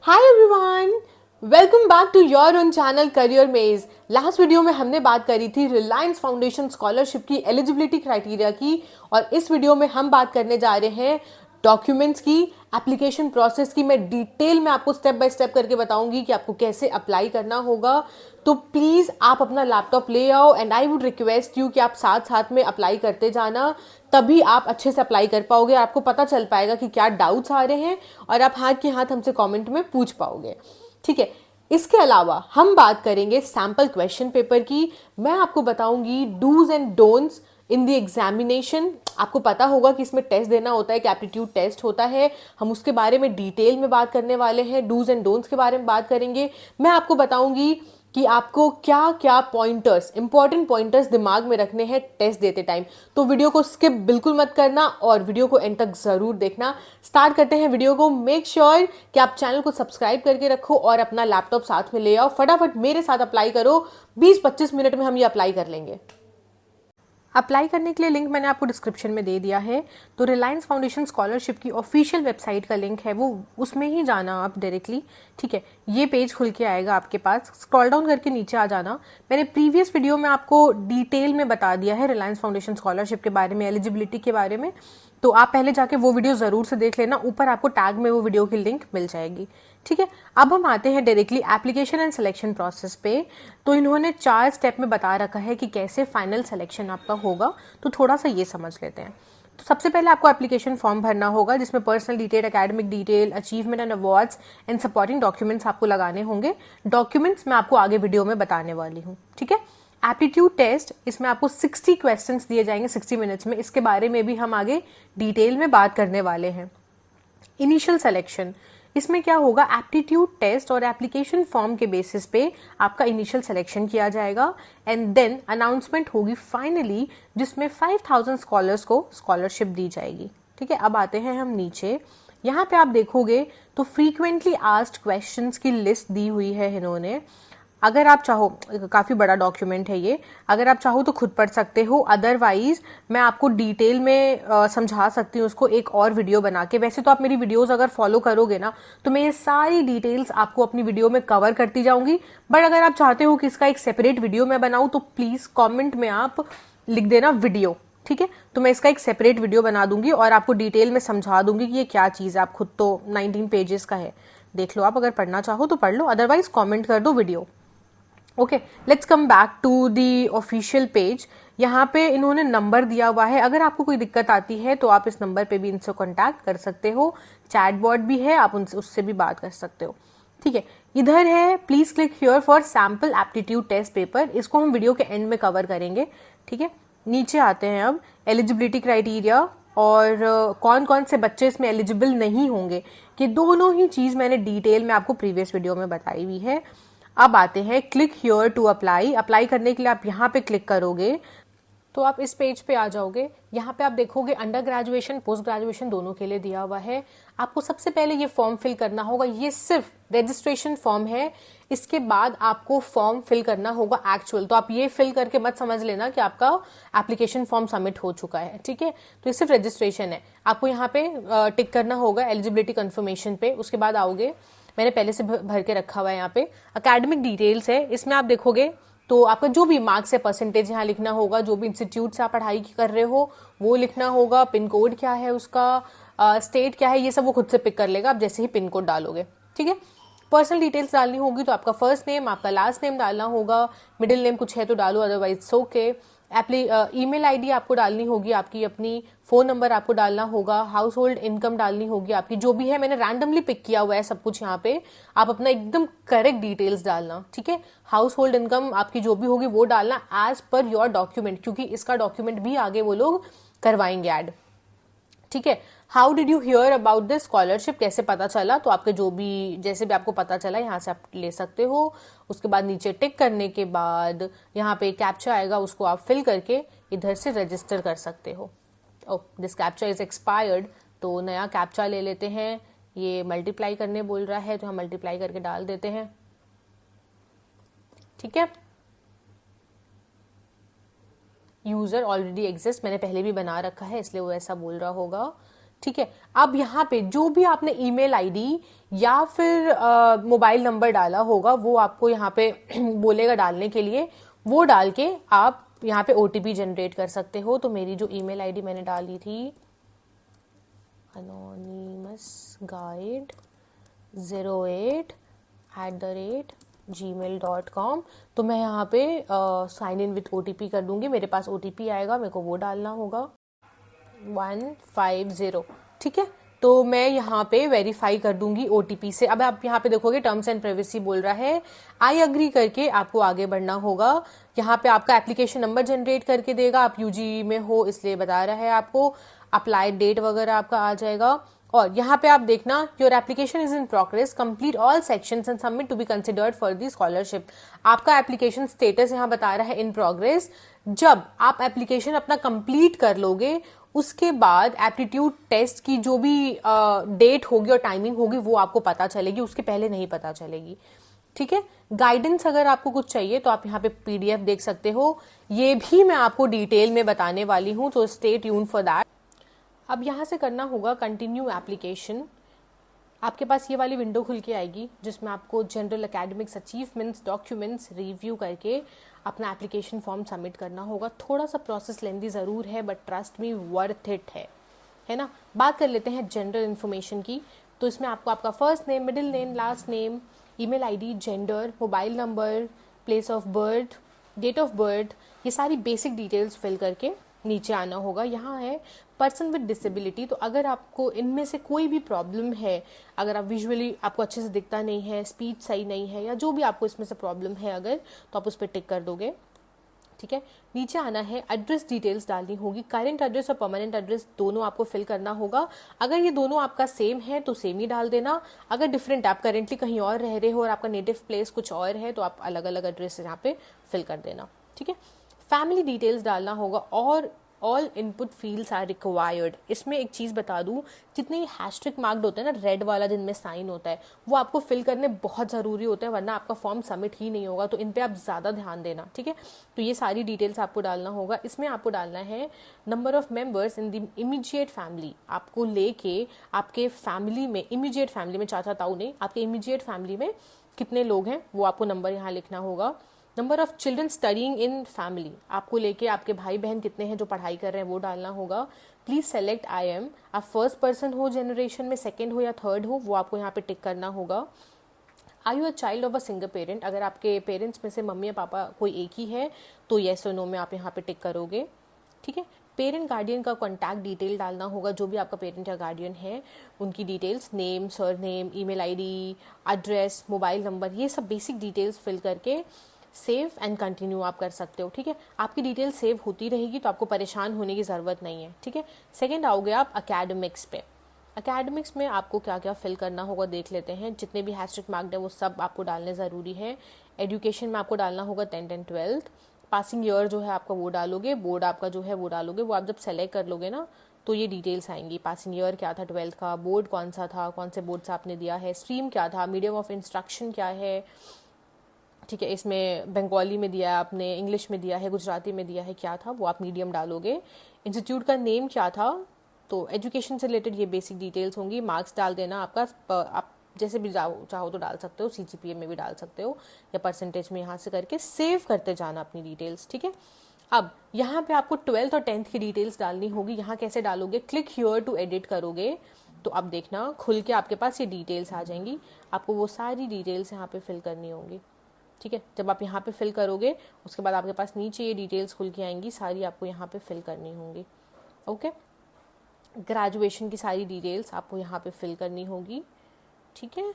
Hi everyone, welcome back to your own channel career maze. Last video में हमने बात करी थी रिलायंस फाउंडेशन स्कॉलरशिप की एलिजिबिलिटी क्राइटेरिया की, और इस वीडियो में हम बात करने जा रहे हैं डॉक्यूमेंट्स की, एप्लीकेशन प्रोसेस की। मैं डिटेल में आपको स्टेप बाय स्टेप करके बताऊंगी कि आपको कैसे अप्लाई करना होगा। तो प्लीज़ आप अपना लैपटॉप ले आओ and I would request you कि आप साथ साथ में अप्लाई करते जाना, तभी आप अच्छे से अप्लाई कर पाओगे। आपको पता चल पाएगा कि क्या डाउट्स आ रहे हैं और आप हाथ के हाथ हमसे कमेंट में पूछ पाओगे। ठीक है, इसके अलावा हम बात करेंगे सैम्पल क्वेश्चन पेपर की। मैं आपको बताऊंगी dos and don'ts in the examination. आपको पता होगा कि इसमें टेस्ट देना होता है, कि एप्टीट्यूड टेस्ट होता है। हम उसके बारे में डिटेल में बात करने वाले हैं, डूज एंड डोंट्स के बारे में बात करेंगे। मैं आपको बताऊंगी कि आपको क्या क्या पॉइंटर्स, इंपॉर्टेंट पॉइंटर्स दिमाग में रखने हैं टेस्ट देते टाइम। तो वीडियो को स्किप बिल्कुल मत करना और वीडियो को एंड तक जरूर देखना। स्टार्ट करते हैं वीडियो को। मेक श्योर कि आप चैनल को सब्सक्राइब करके रखो और अपना लैपटॉप साथ में ले आओ। फटाफट मेरे साथ अप्लाई करो, 20-25 मिनट में हम ये अप्लाई कर लेंगे। अप्लाई करने के लिए लिंक मैंने आपको डिस्क्रिप्शन में दे दिया है। तो रिलायंस फाउंडेशन स्कॉलरशिप की ऑफिशियल वेबसाइट का लिंक है, वो उसमें ही जाना आप डायरेक्टली। ठीक है, ये पेज खुल के आएगा आपके पास, स्क्रॉल डाउन करके नीचे आ जाना। मैंने प्रीवियस वीडियो में आपको डिटेल में बता दिया है रिलायंस फाउंडेशन स्कॉलरशिप के बारे में, एलिजिबिलिटी के बारे में। तो आप पहले जाके वो वीडियो जरूर से देख लेना, ऊपर आपको टैग में वो वीडियो की लिंक मिल जाएगी। ठीक है, अब हम आते हैं directly application and selection process पे। तो इन्होंने 4 स्टेप में बता रखा है कि कैसे फाइनल सिलेक्शन आपका होगा, तो थोड़ा सा ये समझ लेते हैं। तो सबसे पहले आपको एप्लीकेशन फॉर्म भरना होगा, जिसमें personal detail, academic detail, achievement and awards and supporting documents आपको लगाने होंगे। डॉक्यूमेंट्स मैं आपको आगे वीडियो में बताने वाली हूँ। ठीक है, एप्टीट्यूड टेस्ट, इसमें आपको 60 क्वेश्चंस दिए जाएंगे 60 मिनट्स में। इसके बारे में भी हम आगे डिटेल में बात करने वाले हैं। इनिशियल सिलेक्शन, इसमें क्या होगा, एप्टीट्यूड टेस्ट और एप्लीकेशन फॉर्म के बेसिस पे आपका इनिशियल सिलेक्शन किया जाएगा एंड देन अनाउंसमेंट होगी फाइनली, जिसमें 5000 स्कॉलर्स को स्कॉलरशिप दी जाएगी। ठीक है, अब आते हैं हम नीचे। यहाँ पे आप देखोगे तो फ्रीक्वेंटली आस्क्ड क्वेश्चंस की लिस्ट दी हुई है इन्होंने। अगर आप चाहो, काफी बड़ा डॉक्यूमेंट है ये, अगर आप चाहो तो खुद पढ़ सकते हो, अदरवाइज मैं आपको डिटेल में समझा सकती हूँ उसको एक और वीडियो बना के। वैसे तो आप मेरी वीडियोस अगर फॉलो करोगे ना, तो मैं ये सारी डिटेल्स आपको अपनी वीडियो में कवर करती जाऊंगी। बट अगर आप चाहते हो कि इसका एक सेपरेट वीडियो मैं बनाऊं, तो प्लीज कॉमेंट में आप लिख देना वीडियो। ठीक है, तो मैं इसका एक सेपरेट वीडियो बना दूंगी और आपको डिटेल में समझा दूंगी कि ये क्या चीज है। आप खुद तो 19 पेजेस का है, देख लो आप, अगर पढ़ना चाहो तो पढ़ लो, अदरवाइज कॉमेंट कर दो video. Okay, let's come back to the official page. यहाँ पे इन्होंने नंबर दिया हुआ है, अगर आपको कोई दिक्कत आती है तो आप इस नंबर पे भी इनसे कांटेक्ट कर सकते हो। चैट बॉट भी है, आप उनसे उससे भी बात कर सकते हो। ठीक है, इधर है please click here for sample aptitude test paper, इसको हम वीडियो के एंड में कवर करेंगे। ठीक है, नीचे आते हैं अब, एलिजिबिलिटी क्राइटेरिया और कौन कौन से बच्चे इसमें एलिजिबल नहीं होंगे, कि दोनों ही चीज मैंने डिटेल में आपको प्रीवियस वीडियो में बताई हुई है। अब आते हैं click here to apply. Apply करने के लिए आप यहाँ पे क्लिक करोगे तो आप इस पेज पे आ जाओगे। यहाँ पे आप देखोगे अंडर ग्रेजुएशन, पोस्ट ग्रेजुएशन दोनों के लिए दिया हुआ है। आपको सबसे पहले ये फॉर्म फिल करना होगा, ये सिर्फ रजिस्ट्रेशन फॉर्म है। इसके बाद आपको फॉर्म फिल करना होगा एक्चुअल। तो आप ये फिल करके मत समझ लेना कि आपका एप्लीकेशन फॉर्म सबमिट हो चुका है। ठीक है, तो ये सिर्फ रजिस्ट्रेशन है। आपको यहाँ पे टिक करना होगा एलिजिबिलिटी कंफर्मेशन पे। उसके बाद आओगे, मैंने पहले से भर के रखा हुआ है यहाँ पे, अकेडमिक डिटेल्स है। इसमें आप देखोगे तो आपका जो भी मार्क्स है, परसेंटेज यहाँ लिखना होगा, जो भी इंस्टीट्यूट से आप पढ़ाई कर रहे हो वो लिखना होगा, पिन कोड क्या है उसका, स्टेट क्या है, ये सब वो खुद से पिक कर लेगा आप जैसे ही पिन कोड डालोगे। ठीक है, पर्सनल डिटेल्स डालनी होगी, तो आपका फर्स्ट नेम, आपका लास्ट नेम डालना होगा, मिडिल नेम कुछ है तो डालो, अदरवाइज ओके। ईमेल आईडी आपको डालनी होगी आपकी अपनी, फोन नंबर आपको डालना होगा, हाउस होल्ड इनकम डालनी होगी आपकी, जो भी है मैंने रैंडमली पिक किया हुआ है सब कुछ यहाँ पे। आप अपना एकदम करेक्ट डिटेल्स डालना। ठीक है, हाउस होल्ड इनकम आपकी जो भी होगी वो डालना एज पर योर डॉक्यूमेंट, क्योंकि इसका डॉक्यूमेंट भी आगे वो लोग करवाएंगे ऐड। ठीक है, how did you here about this scholarship, कैसे पता चला, तो आपके जो भी जैसे भी आपको पता चला यहाँ से आप ले सकते हो। उसके बाद नीचे टिक करने के बाद यहाँ पे कैप्चा आएगा, उसको आप फिल करके इधर से रजिस्टर कर सकते हो। ओह, दिस कैप्चा इज एक्सपायर्ड, तो नया कैप्चा ले लेते हैं। ये मल्टीप्लाई करने बोल रहा है तो हम मल्टीप्लाई करके डाल देते हैं। ठीक है, यूजर ऑलरेडी एग्जिस्ट, मैंने पहले भी बना रखा है इसलिए वो ऐसा बोल रहा होगा। ठीक है। अब यहाँ पे जो भी आपने ईमेल आईडी या फिर मोबाइल नंबर डाला होगा वो आपको यहाँ पे बोलेगा डालने के लिए, वो डाल के आप यहाँ पे ओटीपी जनरेट कर सकते हो। तो मेरी जो ईमेल आईडी मैंने डाली थी anonymous08@gmail.com, तो मैं यहाँ पे साइन इन विथ ओटीपी कर दूंगी। मेरे पास ओटीपी आएगा, मेरे को वो डालना होगा 150, ठीक है। तो मैं यहाँ पे वेरीफाई कर दूंगी ओटीपी से। अब आप यहाँ पे देखोगे टर्म्स एंड प्राइवेसी बोल रहा है, आई अग्री करके आपको आगे बढ़ना होगा। यहाँ पे आपका एप्लीकेशन नंबर जनरेट करके देगा, आप यूजी में हो इसलिए बता रहा है आपको, अप्लाई डेट वगैरह आपका आ जाएगा। और यहाँ पे आप देखना, your application is in progress, complete all sections and submit to be considered for the scholarship. आपका एप्लीकेशन स्टेटस यहाँ बता रहा है इन प्रोग्रेस। जब आप एप्लीकेशन अपना कंप्लीट कर लोगे उसके बाद एप्टीट्यूड टेस्ट की जो भी डेट होगी और टाइमिंग होगी वो आपको पता चलेगी, उसके पहले नहीं पता चलेगी, ठीक है। गाइडेंस अगर आपको कुछ चाहिए तो आप यहाँ पे पीडीएफ देख सकते हो, ये भी मैं आपको डिटेल में बताने वाली हूँ, तो स्टे ट्यून फॉर दैट। अब यहाँ से करना होगा कंटिन्यू एप्लीकेशन। आपके पास ये वाली विंडो खुल के आएगी जिसमें आपको general academics achievements documents review करके अपना एप्लीकेशन फॉर्म सबमिट करना होगा। थोड़ा सा प्रोसेस लेंदी ज़रूर है but trust me worth it है ना। बात कर लेते हैं जनरल इन्फॉर्मेशन की। तो इसमें आपको आपका first name, middle name, last name, email ID, gender, mobile number, place of birth, date of birth, ये सारी बेसिक डिटेल्स फिल करके नीचे आना होगा। यहाँ है पर्सन विद डिसेबिलिटी, तो अगर आपको इनमें से कोई भी प्रॉब्लम है, अगर आप विजुअली आपको अच्छे से दिखता नहीं है, स्पीच सही नहीं है, या जो भी आपको इसमें से प्रॉब्लम है अगर, तो आप उस पर टिक कर दोगे, ठीक है। नीचे आना है, एड्रेस डिटेल्स डालनी होगी, करेंट एड्रेस और परमानेंट एड्रेस दोनों आपको फिल करना होगा। अगर ये दोनों आपका सेम है तो सेम ही डाल देना, अगर डिफरेंट, आप करेंटली कहीं और रह रहे हो और आपका नेटिव प्लेस कुछ और है तो आप अलग अलग एड्रेस यहाँ पे फिल कर देना, ठीक है। फैमिली डिटेल्स डालना होगा और all input fields are required. इसमें एक चीज़ बता दूं, जितने हैशट्रिक मार्क्ड होते हैं ना, रेड वाला जिनमें साइन होता है, वो आपको फिल करने बहुत ज़रूरी होते हैं, वरना आपका फॉर्म सबमिट ही नहीं होगा। तो इन पे आप ज़्यादा ध्यान देना, ठीक है। तो ये सारी डिटेल्स आपको डालना होगा। इसमें आपको डालना है number of members in the immediate family, आपको लेके आपके फैमिली में, इमीडिएट फैमिली में, चाचा ताऊ नहीं, आपके इमीडिएट फैमिली में कितने लोग हैं वो आपको नंबर यहाँ लिखना होगा। Number of children studying in family, आपको लेके आपके भाई बहन कितने हैं जो पढ़ाई कर रहे हैं वो डालना होगा। प्लीज सेलेक्ट आई एम, आप फर्स्ट पर्सन हो जनरेशन में, सेकंड हो या थर्ड हो, वो आपको यहाँ पे टिक करना होगा। Are you a child of a single parent, अगर आपके पेरेंट्स में से मम्मी या पापा कोई एक ही है तो येस और नो में आप यहाँ पे टिक करोगे, ठीक है। पेरेंट गार्डियन का कॉन्टैक्ट डिटेल डालना होगा, जो भी आपका पेरेंट या गार्डियन है उनकी details, name, sir name, email ID, address, mobile number, ये सब बेसिक डिटेल्स फिल करके सेव एंड कंटिन्यू आप कर सकते हो, ठीक है। आपकी डिटेल सेव होती रहेगी तो आपको परेशान होने की ज़रूरत नहीं है, ठीक है। सेकंड आओगे आप अकेडमिक्स पे। अकेडमिक्स में आपको क्या क्या फिल करना होगा देख लेते हैं। जितने भी हैशट्रिक मार्क्ड है वो सब आपको डालने ज़रूरी है। एजुकेशन में आपको डालना होगा 10th and 12th। Passing year जो है आपका वो डालोगे, बोर्ड आपका जो है वो डालोगे। वो आप जब सेलेक्ट कर लोगे ना तो ये डिटेल्स आएंगी, पासिंग ईयर क्या था 12th का, बोर्ड कौन सा था, कौन से बोर्ड से आपने दिया है, स्ट्रीम क्या था, मीडियम ऑफ इंस्ट्रक्शन क्या है, ठीक है। इसमें बंगाली में दिया है आपने, इंग्लिश में दिया है, गुजराती में दिया है, क्या था वो आप मीडियम डालोगे। इंस्टीट्यूट का नेम क्या था, तो एजुकेशन से रिलेटेड ये बेसिक डिटेल्स होंगी। मार्क्स डाल देना आपका, आप जैसे भी चाहो तो डाल सकते हो, सीजीपीए में भी डाल सकते हो या परसेंटेज में, यहाँ से करके सेव करते जाना अपनी डिटेल्स, ठीक है। अब यहाँ पे आपको 12th और 10th की डिटेल्स डालनी होगी। यहाँ कैसे डालोगे, क्लिक हियर टू एडिट करोगे तो अब देखना खुल के आपके पास ये डिटेल्स आ जाएंगी। आपको वो सारी डिटेल्स यहाँ पे फिल करनी होंगी, ठीक है। जब आप यहाँ पे फिल करोगे उसके बाद आपके पास नीचे ये डिटेल्स खुल के आएंगी, सारी आपको यहाँ पे फिल करनी होंगी, ओके। ग्रेजुएशन की सारी डिटेल्स आपको यहाँ पे फिल करनी होगी, ठीक है।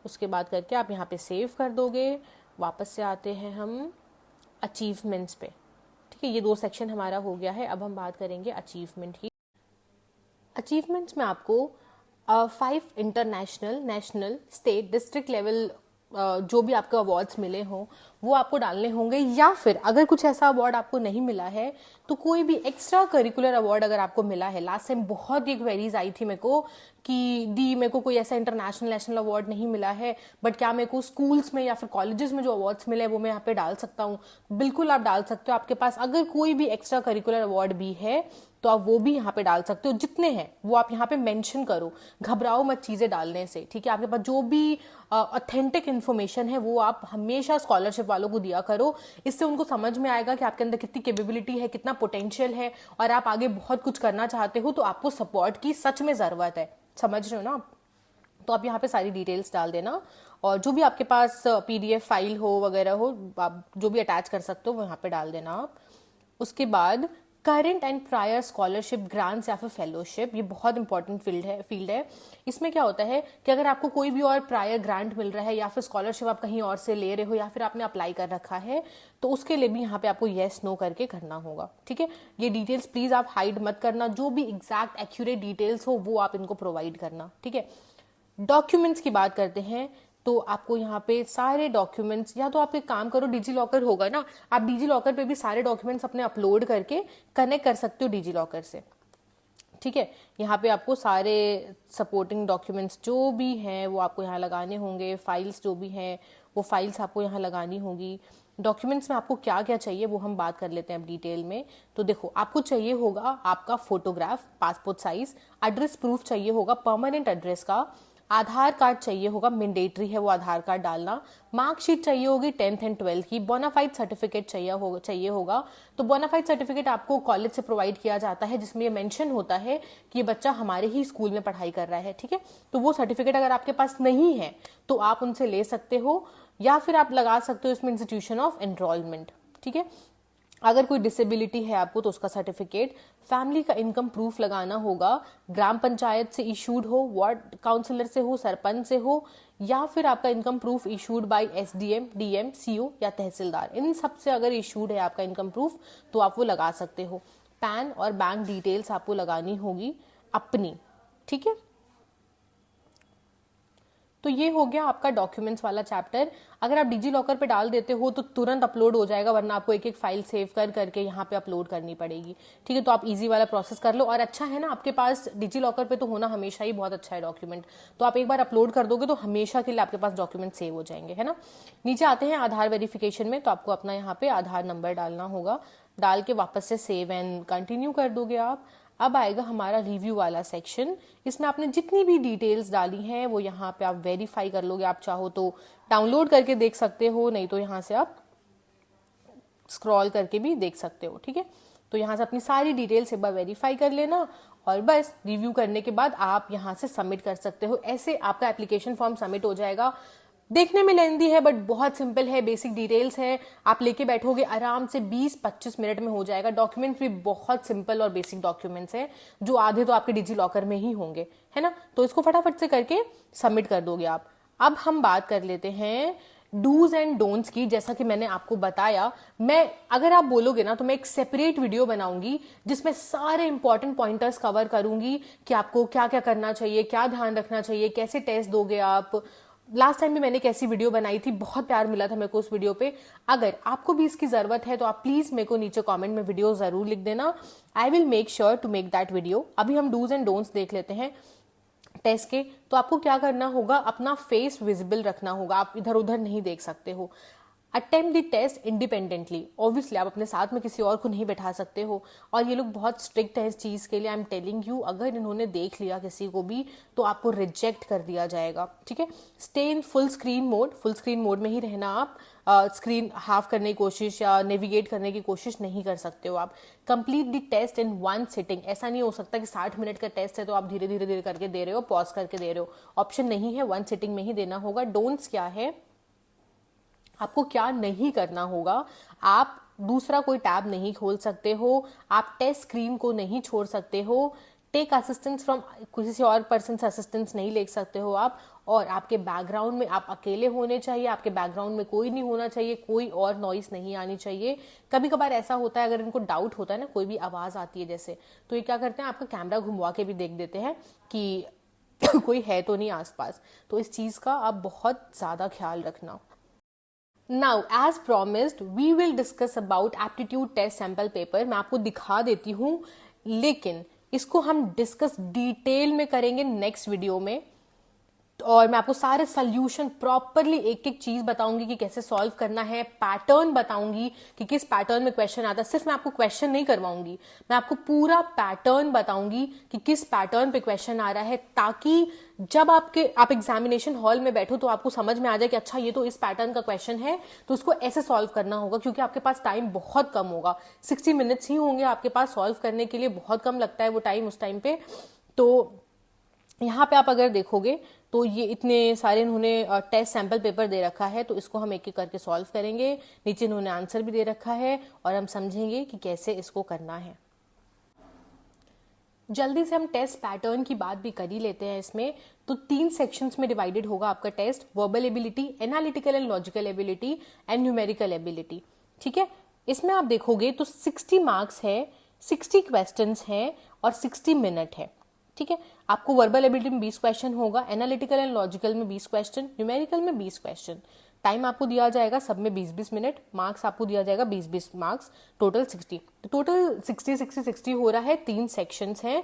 उसके बाद करके आप यहाँ पे सेव कर दोगे। वापस से आते हैं हम अचीवमेंट्स पे, ठीक है। ये 2 सेक्शन हमारा हो गया है। अब हम बात करेंगे अचीवमेंट की। अचीवमेंट्स में आपको 5 international, national, state, district level जो भी आपको अवार्ड्स मिले हों वो आपको डालने होंगे, या फिर अगर कुछ ऐसा अवार्ड आपको नहीं मिला है तो कोई भी एक्स्ट्रा करिकुलर अवार्ड अगर आपको मिला है। लास्ट टाइम बहुत ही क्वेरीज आई थी मेरे को कि दी मेरे को कोई ऐसा इंटरनेशनल नेशनल अवार्ड नहीं मिला है, बट क्या मेरे को स्कूल्स में या फिर कॉलेजेस में जो अवार्ड्स मिले हैं वो मैं यहाँ पे डाल सकता हूँ? बिल्कुल आप डाल सकते हो। आपके पास अगर कोई भी एक्स्ट्रा करिकुलर अवार्ड भी है तो आप वो भी यहाँ पे डाल सकते हो। जितने हैं वो आप यहाँ पे मेंशन करो, घबराओ मत चीजें डालने से, ठीक है। आपके पास जो भी ऑथेंटिक इन्फॉर्मेशन है वो आप हमेशा स्कॉलरशिप वालों को दिया करो। इससे उनको समझ में आएगा कि आपके अंदर कितनी कैपेबिलिटी है, कितना पोटेंशियल है, और आप आगे बहुत कुछ करना चाहते हो, तो आपको सपोर्ट की सच में जरूरत है। समझ रहे हो ना? तो आप यहाँ पे सारी डिटेल्स डाल देना, और जो भी आपके पास पीडीएफ फाइल हो वगैरह हो, आप जो भी अटैच कर सकते हो वो यहाँ पे डाल देना आप। उसके बाद current and prior scholarship grants या फिर फेलोशिप, ये बहुत इंपॉर्टेंट फील्ड है। इसमें क्या होता है कि अगर आपको कोई भी और प्रायर ग्रांट मिल रहा है या फिर स्कॉलरशिप आप कहीं और से ले रहे हो या फिर आपने अप्लाई कर रखा है, तो उसके लिए भी यहाँ पे आपको येस नो करके करना होगा, ठीक है। ये डिटेल्स प्लीज आप हाइड मत करना, जो भी एग्जैक्ट एक्यूरेट डिटेल्स हो वो आप इनको प्रोवाइड करना, ठीक है। डॉक्यूमेंट्स की बात करते हैं, तो आपको यहाँ पे सारे डॉक्यूमेंट्स, या तो आप एक काम करो, डिजी लॉकर होगा ना, आप डिजी लॉकर पे भी सारे डॉक्यूमेंट्स अपने अपलोड करके कनेक्ट कर सकते हो डिजी लॉकर से, ठीक है। यहाँ पे आपको सारे सपोर्टिंग डॉक्यूमेंट्स जो भी हैं वो आपको यहाँ लगाने होंगे, फाइल्स जो भी हैं वो फाइल्स आपको यहाँ लगानी होगी। डॉक्यूमेंट्स में आपको क्या क्या चाहिए वो हम बात कर लेते हैं अब डिटेल में। तो देखो, आपको चाहिए होगा आपका photograph passport size, address proof चाहिए होगा परमानेंट एड्रेस का, आधार कार्ड चाहिए होगा, मैंडेटरी है वो आधार कार्ड डालना, मार्कशीट चाहिए होगी 10th एंड 12th की, बोनाफाइड सर्टिफिकेट चाहिए होगा। तो बोनाफाइड सर्टिफिकेट आपको कॉलेज से प्रोवाइड किया जाता है, जिसमें ये मेंशन होता है कि ये बच्चा हमारे ही स्कूल में पढ़ाई कर रहा है, ठीक है। तो वो सर्टिफिकेट अगर आपके पास नहीं है तो आप उनसे ले सकते हो, या फिर आप लगा सकते हो इसमें इंस्टीट्यूशन ऑफ एनरोलमेंट, ठीक है। अगर कोई डिसेबिलिटी है आपको तो उसका सर्टिफिकेट, फैमिली का इनकम प्रूफ लगाना होगा, ग्राम पंचायत से इशूड हो, वार्ड काउंसलर से हो, सरपंच से हो, या फिर आपका income proof issued by SDM, DM, CO या तहसीलदार, इन सब से अगर इशूड है आपका इनकम प्रूफ तो आप वो लगा सकते हो। पैन और बैंक डिटेल्स आपको लगानी होगी अपनी, ठीक है। तो ये हो गया आपका डॉक्यूमेंट्स वाला चैप्टर। अगर आप डिजी लॉकर पे डाल देते हो तो तुरंत अपलोड हो जाएगा, वरना आपको एक एक फाइल सेव कर करके यहाँ पे अपलोड करनी पड़ेगी, ठीक है। तो आप इजी वाला प्रोसेस कर लो, और अच्छा है ना आपके पास डिजी लॉकर पे तो होना हमेशा ही बहुत अच्छा है डॉक्यूमेंट, तो आप एक बार अपलोड कर दोगे तो हमेशा के लिए आपके पास डॉक्यूमेंट सेव हो जाएंगे, है ना। नीचे आते हैं आधार वेरिफिकेशन में, तो आपको अपना यहाँ पे आधार नंबर डालना होगा, डाल के वापस से सेव एंड कंटिन्यू कर दोगे आप। अब आएगा हमारा रिव्यू वाला सेक्शन, इसमें आपने जितनी भी डिटेल्स डाली हैं वो यहाँ पे आप वेरीफाई कर लोगे। आप चाहो तो डाउनलोड करके देख सकते हो, नहीं तो यहाँ से आप स्क्रॉल करके भी देख सकते हो, ठीक है। तो यहाँ से अपनी सारी डिटेल्स एक बार वेरीफाई कर लेना, और बस रिव्यू करने के बाद आप यहाँ से सबमिट कर सकते हो। ऐसे आपका एप्लीकेशन फॉर्म सबमिट हो जाएगा। देखने में लेंदी है बट बहुत सिंपल है, बेसिक डिटेल्स है, आप लेके बैठोगे आराम से 20-25 मिनट में हो जाएगा। डॉक्यूमेंट्स भी बहुत सिंपल और बेसिक डॉक्यूमेंट्स हैं, जो आधे तो आपके डिजी लॉकर में ही होंगे, है ना। तो इसको फटाफट से करके सबमिट कर दोगे आप। अब हम बात कर लेते हैं डूज एंड डोंट्स की। जैसा कि मैंने आपको बताया, मैं अगर आप बोलोगे ना तो मैं एक सेपरेट वीडियो बनाऊंगी जिसमें सारे इंपॉर्टेंट पॉइंटर्स कवर करूंगी कि आपको क्या क्या करना चाहिए, क्या ध्यान रखना चाहिए, कैसे टेस्ट दोगे आप। लास्ट टाइम भी मैंने एक ऐसी वीडियो बनाई थी, बहुत प्यार मिला था मेरे को उस वीडियो पे। अगर आपको भी इसकी जरूरत है तो आप प्लीज मेरे को नीचे कमेंट में वीडियो जरूर लिख देना, I will make sure to make that video. अभी हम डूज एंड डोंट्स देख लेते हैं टेस्ट के। तो आपको क्या करना होगा, अपना फेस विजिबल रखना होगा, आप इधर उधर नहीं देख सकते हो। Attempt the test independently, obviously आप अपने साथ में किसी और को नहीं बैठा सकते हो, और ये लोग बहुत स्ट्रिक्ट है इस चीज के लिए। आई एम टेलिंग यू, अगर इन्होंने देख लिया किसी को भी तो आपको रिजेक्ट कर दिया जाएगा, ठीक है। Stay in full screen mode, full screen mode में ही रहना आप। स्क्रीन हाफ करने की कोशिश या नेविगेट करने की कोशिश नहीं कर सकते हो आप। Complete the test in one sitting, ऐसा नहीं हो सकता कि 60 मिनट का टेस्ट है तो आप धीरे धीरे धीरे करके दे रहे हो, पॉज करके दे रहे हो, ऑप्शन नहीं है, वन सिटिंग में ही देना होगा। डोंट्स क्या है, आपको क्या नहीं करना होगा, आप दूसरा कोई टैब नहीं खोल सकते हो, आप टेस्ट स्क्रीन को नहीं छोड़ सकते हो, टेक असिस्टेंस फ्रॉम किसी और पर्सन से असिस्टेंस नहीं ले सकते हो आप, और आपके बैकग्राउंड में आप अकेले होने चाहिए, आपके बैकग्राउंड में कोई नहीं होना चाहिए, कोई और नॉइस नहीं आनी चाहिए। कभी कभार ऐसा होता है, अगर इनको डाउट होता है ना, कोई भी आवाज आती है जैसे, तो ये क्या करते हैं, आपका कैमरा घुमवा के भी देख देते हैं कि कोई है तो नहीं आसपास। तो इस चीज का आप बहुत ज्यादा ख्याल रखना। Now, as promised, we will discuss about aptitude test sample paper। मैं आपको दिखा देती हूँ, लेकिन इसको हम डिस्कस डिटेल में करेंगे नेक्स्ट वीडियो में, और मैं आपको सारे सोल्यूशन प्रॉपरली एक एक चीज बताऊंगी कि कैसे सॉल्व करना है, पैटर्न बताऊंगी कि किस पैटर्न में क्वेश्चन आता है। सिर्फ मैं आपको क्वेश्चन नहीं करवाऊंगी, मैं आपको पूरा पैटर्न बताऊंगी कि किस पैटर्न पे क्वेश्चन आ रहा है, ताकि जब आप एग्जामिनेशन हॉल में बैठो तो आपको समझ में आ जाए कि अच्छा ये तो इस पैटर्न का क्वेश्चन है, तो उसको ऐसे सॉल्व करना होगा। क्योंकि आपके पास टाइम बहुत कम होगा, 60 मिनट्स ही होंगे आपके पास सॉल्व करने के लिए, बहुत कम लगता है वो टाइम उस टाइम पे। तो यहाँ पे आप अगर देखोगे तो ये इतने सारे इन्होंने टेस्ट सैंपल पेपर दे रखा है, तो इसको हम एक एक करके सॉल्व करेंगे। नीचे इन्होंने आंसर भी दे रखा है और हम समझेंगे कि कैसे इसको करना है। जल्दी से हम टेस्ट पैटर्न की बात भी कर ही लेते हैं इसमें। तो 3 सेक्शंस में डिवाइडेड होगा आपका test, verbal ability, analytical and logical ability and numerical ability. ठीक है, इसमें आप देखोगे तो 60 मार्क्स है, 60 क्वेश्चंस हैं और 60 मिनट है। ठीक है, आपको वर्बल एबिलिटी में 20 क्वेश्चन होगा, एनालिटिकल एंड लॉजिकल में 20 क्वेश्चन, न्यूमेरिकल में 20 क्वेश्चन। टाइम आपको दिया जाएगा सब में 20-20 मिनट, मार्क्स आपको दिया जाएगा 20-20 मार्क्स, टोटल 60। तो टोटल 60-60-60 हो रहा है, 3 सेक्शंस हैं।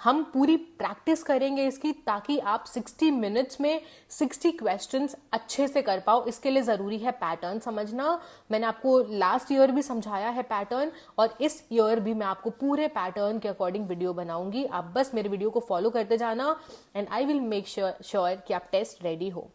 हम पूरी प्रैक्टिस करेंगे इसकी, ताकि आप 60 मिनट्स में 60 क्वेश्चंस अच्छे से कर पाओ। इसके लिए जरूरी है पैटर्न समझना। मैंने आपको लास्ट ईयर भी समझाया है पैटर्न, और इस ईयर भी मैं आपको पूरे पैटर्न के अकॉर्डिंग वीडियो बनाऊंगी। आप बस मेरे वीडियो को फॉलो करते जाना and I will make sure कि आप टेस्ट रेडी हो।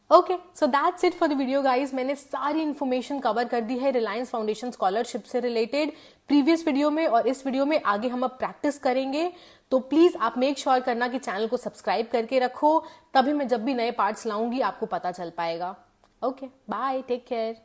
Okay, so that's it for the video guys. मैंने सारी इन्फॉर्मेशन कवर कर दी है रिलायंस फाउंडेशन स्कॉलरशिप से रिलेटेड प्रीवियस वीडियो में, और इस वीडियो में आगे हम अब प्रैक्टिस करेंगे। तो प्लीज आप मेक श्योर करना कि चैनल को सब्सक्राइब करके रखो, तभी मैं जब भी नए पार्ट्स लाऊंगी आपको पता चल पाएगा। Okay, bye, take care.